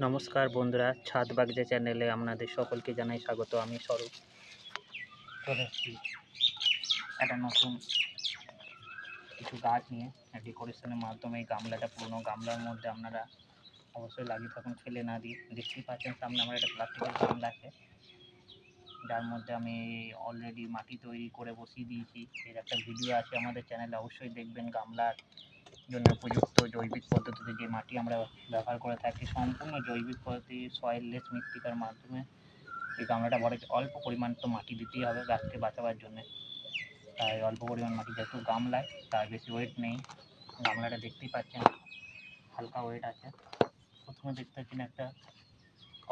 নমস্কার বন্ধুরা, ছাদ বাগিচা চ্যানেলে আপনাদের সকলকে জানাই স্বাগত। আমি স্বরূপ চলে এসেছি একটা নতুন কিছু গাছ নিয়ে ডেকোরেশনের মাধ্যমে। এই গামলাটা পুরোনো গামলার মধ্যে আপনারা অবশ্যই লাগিয়ে থাকুন, ফেলে না দিয়ে। দেখতেই পাচ্ছেন সামনে আমার একটা প্লাস্টিকের গামলা আছে, যার মধ্যে আমি অলরেডি মাটি তৈরি করে বসিয়ে দিয়েছি। এর একটা ভিডিও আছে আমাদের চ্যানেলে, অবশ্যই দেখবেন। গামলার জন্য উপযুক্ত জৈবিক পদ্ধতিতে যে মাটি আমরা ব্যবহার করে থাকি, সম্পূর্ণ জৈবিক পদ্ধতি, সয়েললেস মৃত্তিকার মাধ্যমে এই গামলাটা ভরে। অল্প পরিমাণ তো মাটি দিতেই হবে গাছকে বাঁচাবার জন্যে, তাই অল্প পরিমাণ মাটি, যেহেতু গামলায় তার বেশি ওয়েট নেই। গামলাটা দেখতেই পাচ্ছেন হালকা ওয়েট আছে। প্রথমে দেখতে পাচ্ছেন একটা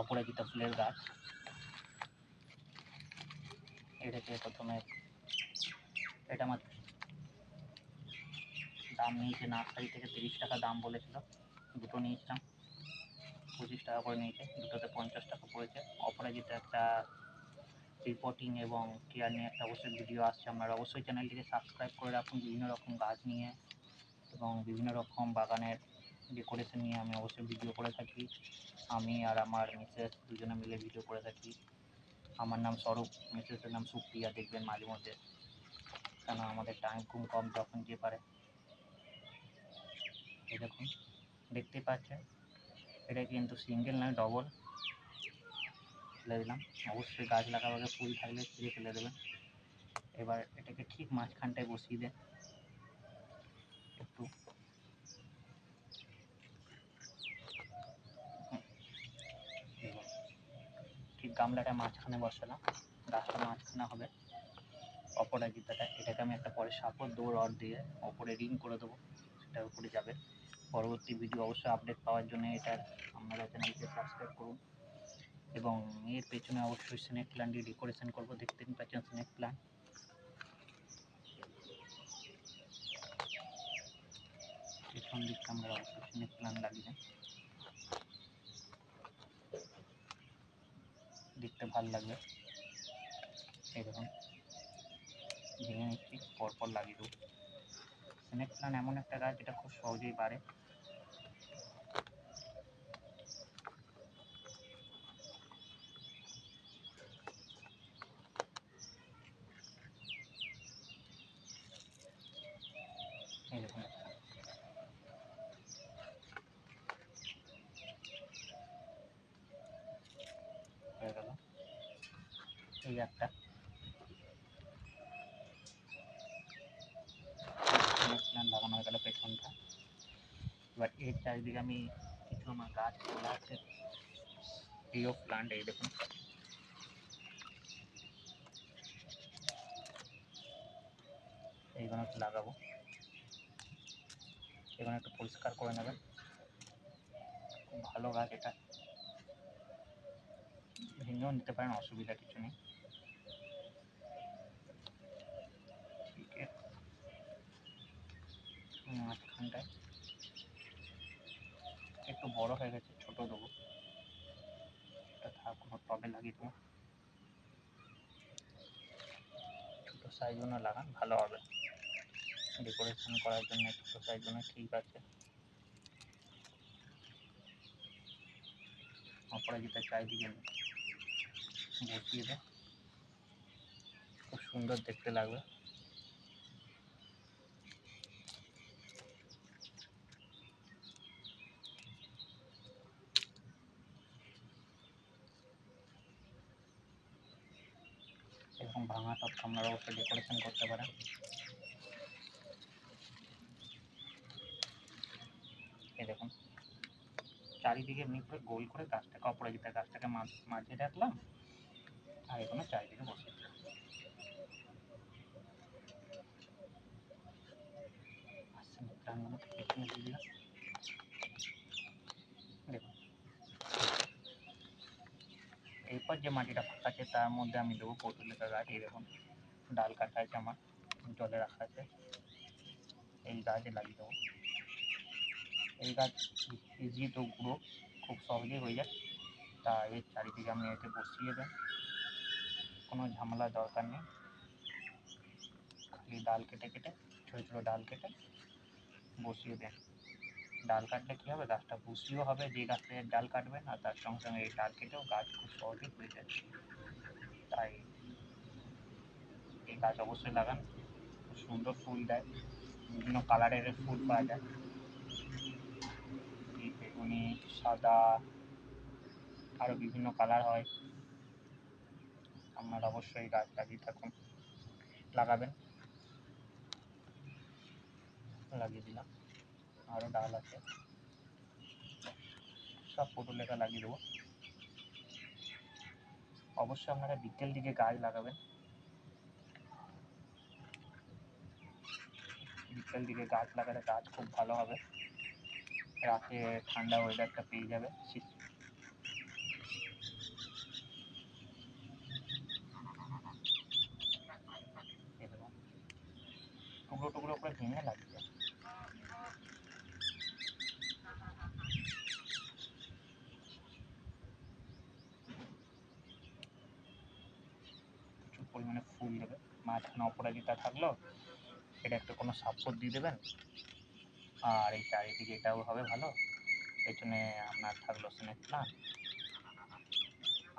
অপরাজিতা ফুলের গাছ। এটাকে প্রথমে, এটা আমার দাম নিয়েছে নার্সারি থেকে 30 টাকা দাম বলেছিল, দুটো নিয়েছিলাম, 25 টাকা করে নিয়েছে, দুটোতে 50 টাকা পড়েছে। অপরাজিতা একটা রিপোর্টিং এবং কেয়ার নিয়ে একটা অবশ্যই ভিডিও আসছে, আপনারা অবশ্যই চ্যানেলটিকে সাবস্ক্রাইব করে রাখুন। বিভিন্ন রকম গাছ নিয়ে এবং বিভিন্ন রকম বাগানের ডেকোরেশন নিয়ে আমি অবশ্যই ভিডিও করে থাকি। আমি আর আমার মিসেস দুজনে মিলে ভিডিও করে থাকি। আমার নাম স্বরূপ, মিসেসের নাম সুপ্রিয়া। দেখবেন মাঝে মধ্যে, কেন আমাদের টাইম খুব কম, যখন যে পারে। এই দেখুন, দেখতে পাচ্ছেন এটা কিন্তু সিঙ্গেল নয়, ডবল। ফেলে দিলাম। অবশ্যই গাছ লাগাবার আগে ফুল থাকলে ছিঁড়ে ফেলে দেবেন। এবার এটাকে ঠিক মাঝখানটায় বসিয়ে দেন। একটু ঠিক গামলাটা মাঝখানে বসালাম, গাছটা মাঝখানে হবে। অপরাজিতাটা, এটাকে আমি একটা পরে সাপোর্ট দেবো রড দিয়ে, ওপরে রিং করে দেবো, সেটার উপরে যাবে। পরবর্তী ভিডিও অবশ্যই আপডেট পাওয়ার জন্য এটার আপনারা চ্যানেলকে সাবস্ক্রাইব করুন। এবং এর পেছনে অবশ্যই স্নেক প্ল্যান্ট দিয়ে ডেকোরেশন করবো। দেখতেই পাচ্ছেন স্নেক প্ল্যান্ট। পেছন দিকটা আমরা অবশ্যই স্নেক প্ল্যান্ট লাগিয়ে দেখতে ভালো লাগবে। এই দেখুন, ভেঙে নিচ্ছি, পরপর লাগিয়ে দেবো। স্নেক প্ল্যান্ট এমন একটা গাছ যেটা খুব সহজেই বাড়ে। এই দেখুন, হয়ে গেল। এই একটা স্নেক প্ল্যান্ট লাগানো হয়ে গেল পেছনটা। এবার এর চারিদিকে আমি কিছু আমার গাছ তোলা আছে, প্রিয় প্ল্যান্ট। এই দেখুন, এইগুলো একটু লাগাবো। এগুলো একটু পরিষ্কার করে নেবেন। খুব ভালো গাছ এটা, ভেঙেও নিতে পারেন, অসুবিধা কিছু নেই। ঠিক আছে, মাঝখানটায় একটু বড় হয়ে গেছে, ছোট দেবো। এটা থাক, কোনো টবে লাগিয়ে দেবো। ছোটো সাইজগুলো লাগান, ভালো হবে ডেকোরেশন করার জন্য। ছোটো সাইজগুলো ঠিক আছে। অপরাজিতার চারিদিকে বসিয়ে দেয়, খুব সুন্দর দেখতে লাগবে। এরকম ভাঙা টব আপনারা অবশ্যই ডেকোরেশন করতে পারেন। এই দেখুন, চারিদিকে এমনি করে গোল করে গাছটাকে, অপরাজিতা গাছটাকে মাঝে রাখলাম, আর এগুলো চারিদিকে বসিয়ে দিলাম। প্ল্যানগুলোকে পেছনে দিয়ে দিলাম। দেখুন, এরপর যে মাটিটা ফাঁকা আছে তার মধ্যে আমি দেবো পটুলিকা গাছ। এই দেখুন, ডাল কাটা আছে আমার, জলে রাখা আছে, এই গাছে লাগিয়ে দেবো। এই গাছ ইজি তো গ্রো, খুব সহজেই হয়ে যায়। তা এর চারিদিকে আপনি এতে বসিয়ে দেন, কোনো ঝামেলার দরকার নেই। খালি ডাল কেটে কেটে, ছোটো ছোটো ডাল কেটে বসিয়ে দেন। ডাল কাটলে কী হবে, গাছটা বুশিও হবে যে গাছ থেকে ডাল কাটবেন, আর তার সঙ্গে সঙ্গে এই ডাল কেটেও গাছ খুব সহজেই হয়ে যায়। তাই এই গাছ অবশ্যই লাগান, খুব সুন্দর ফুল দেয়, বিভিন্ন কালারের ফুল পাওয়া যায়, এই বেগুনি, সাদা, আরও বিভিন্ন কালার হয়। আপনারা অবশ্যই গাছ লাগিয়ে থাকুন, লাগাবেন। লাগিয়ে দিলাম, আরও ডাল আছে, সব পটুলেখা লাগিয়ে দেবো। অবশ্যই আপনারা বিকেল দিকে গাছ লাগাবেন, বিকেল দিকে গাছ লাগালে গাছ খুব ভালো হবে, রাতে ঠান্ডা ওয়েদারটা পেয়ে যাবে। টুকরো টুকরো করে ভেঙে লাগিয়ে দেন। প্রচুর পরিমাণে ফুল দেবে, মাঝখানে অপরাজিতা থাকলো, এটা একটা কোনো সাপোর্ট দিয়ে দেবেন, আর এই চারিদিকে এটাও হবে ভালো, পেছনে আপনার থাকলো স্নেক প্লান্ট,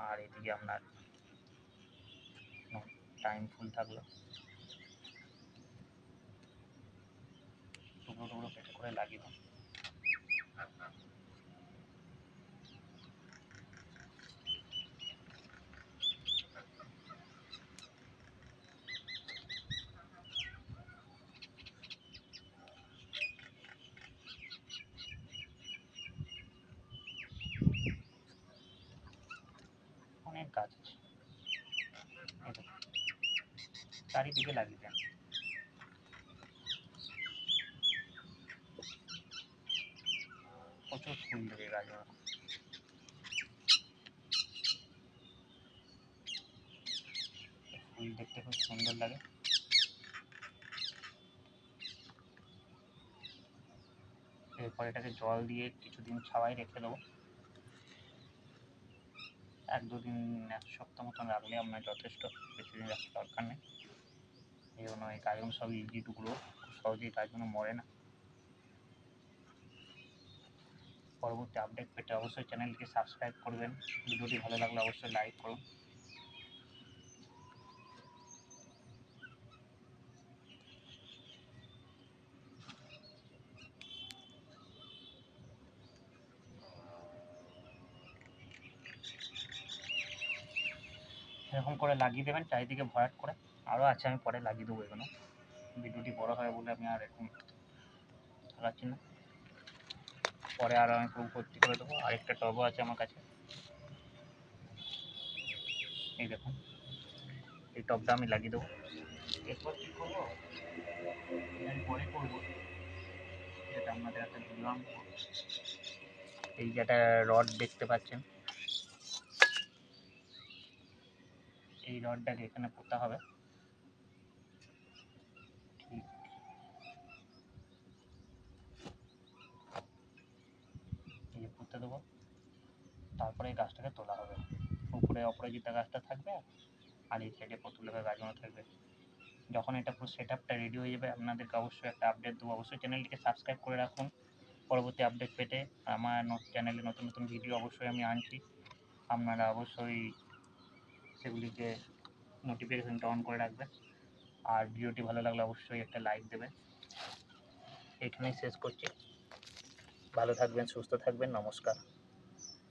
আর এদিকে আপনার টাইম ফুল থাকলো। টুকরো টুকরো কেটে করে লাগিয়ে দেন। অনেক গাছ আছে, চারিদিকে লাগিয়ে দেন। প্রচুর ফুল দেবে গাছ, ফুল দেখতে খুব সুন্দর লাগে। এরপর এটাকে জল দিয়ে কিছুদিন ছাওয়ায় রেখে দেবো, 1-2 দিন, 1 সপ্তাহ মতন রাখলে আপনার যথেষ্ট, বেশি দিন রাখার দরকার নেই। এই জন্য এই গাছগুলো সব ইজি টুকরো, খুব সহজেই গাছগুলো মরে না। পরবর্তী আপডেট পেতে অবশ্যই চ্যানেলটিকে সাবস্ক্রাইব করবেন, ভিডিওটি ভালো লাগলে অবশ্যই লাইক করুন। এরকম করে লাগিয়ে দেবেন চারিদিকে ভরাট করে, আরও আছে, আমি পরে লাগিয়ে দেবো এগুলো। ভিডিওটি বড় হয় বলে আমি আর এখন লাগাচ্ছি না, পরে আরও আমি পুরো ভর্তি করে দেবো। আরেকটা টবও আছে আমার কাছে, এই দেখুন, এই টবটা আমি লাগিয়ে দেবো। এরপর কী করবো আমি পরে করবো, যেটা আপনাদের একটা ভিডিও আনবো। এই যে একটা রড দেখতে পাচ্ছেন, এই রডটাকে এখানে পোঁতা হবে, ঠিক এই যে পুঁতে দেবো। তারপরে এই গাছটাকে তোলা হবে, উপরে অপরাজিতা গাছটা থাকবে, আর এই সাইডে পতুলেখা গাছগুলো থাকবে। যখন এটা পুরো সেট আপটা রেডি হয়ে যাবে, আপনাদেরকে অবশ্যই একটা আপডেট দেবো। অবশ্যই চ্যানেলটিকে সাবস্ক্রাইব করে রাখুন পরবর্তী আপডেট পেতে। আমার চ্যানেলে নতুন নতুন ভিডিও অবশ্যই আমি আনছি, আপনারা অবশ্যই সেগুলিকে নোটিফিকেশানটা অন করে রাখবেন। আর ভিডিওটি ভালো লাগলে অবশ্যই একটা লাইক দেবেন। এখানেই শেষ করছি, ভালো থাকবেন, সুস্থ থাকবেন, নমস্কার।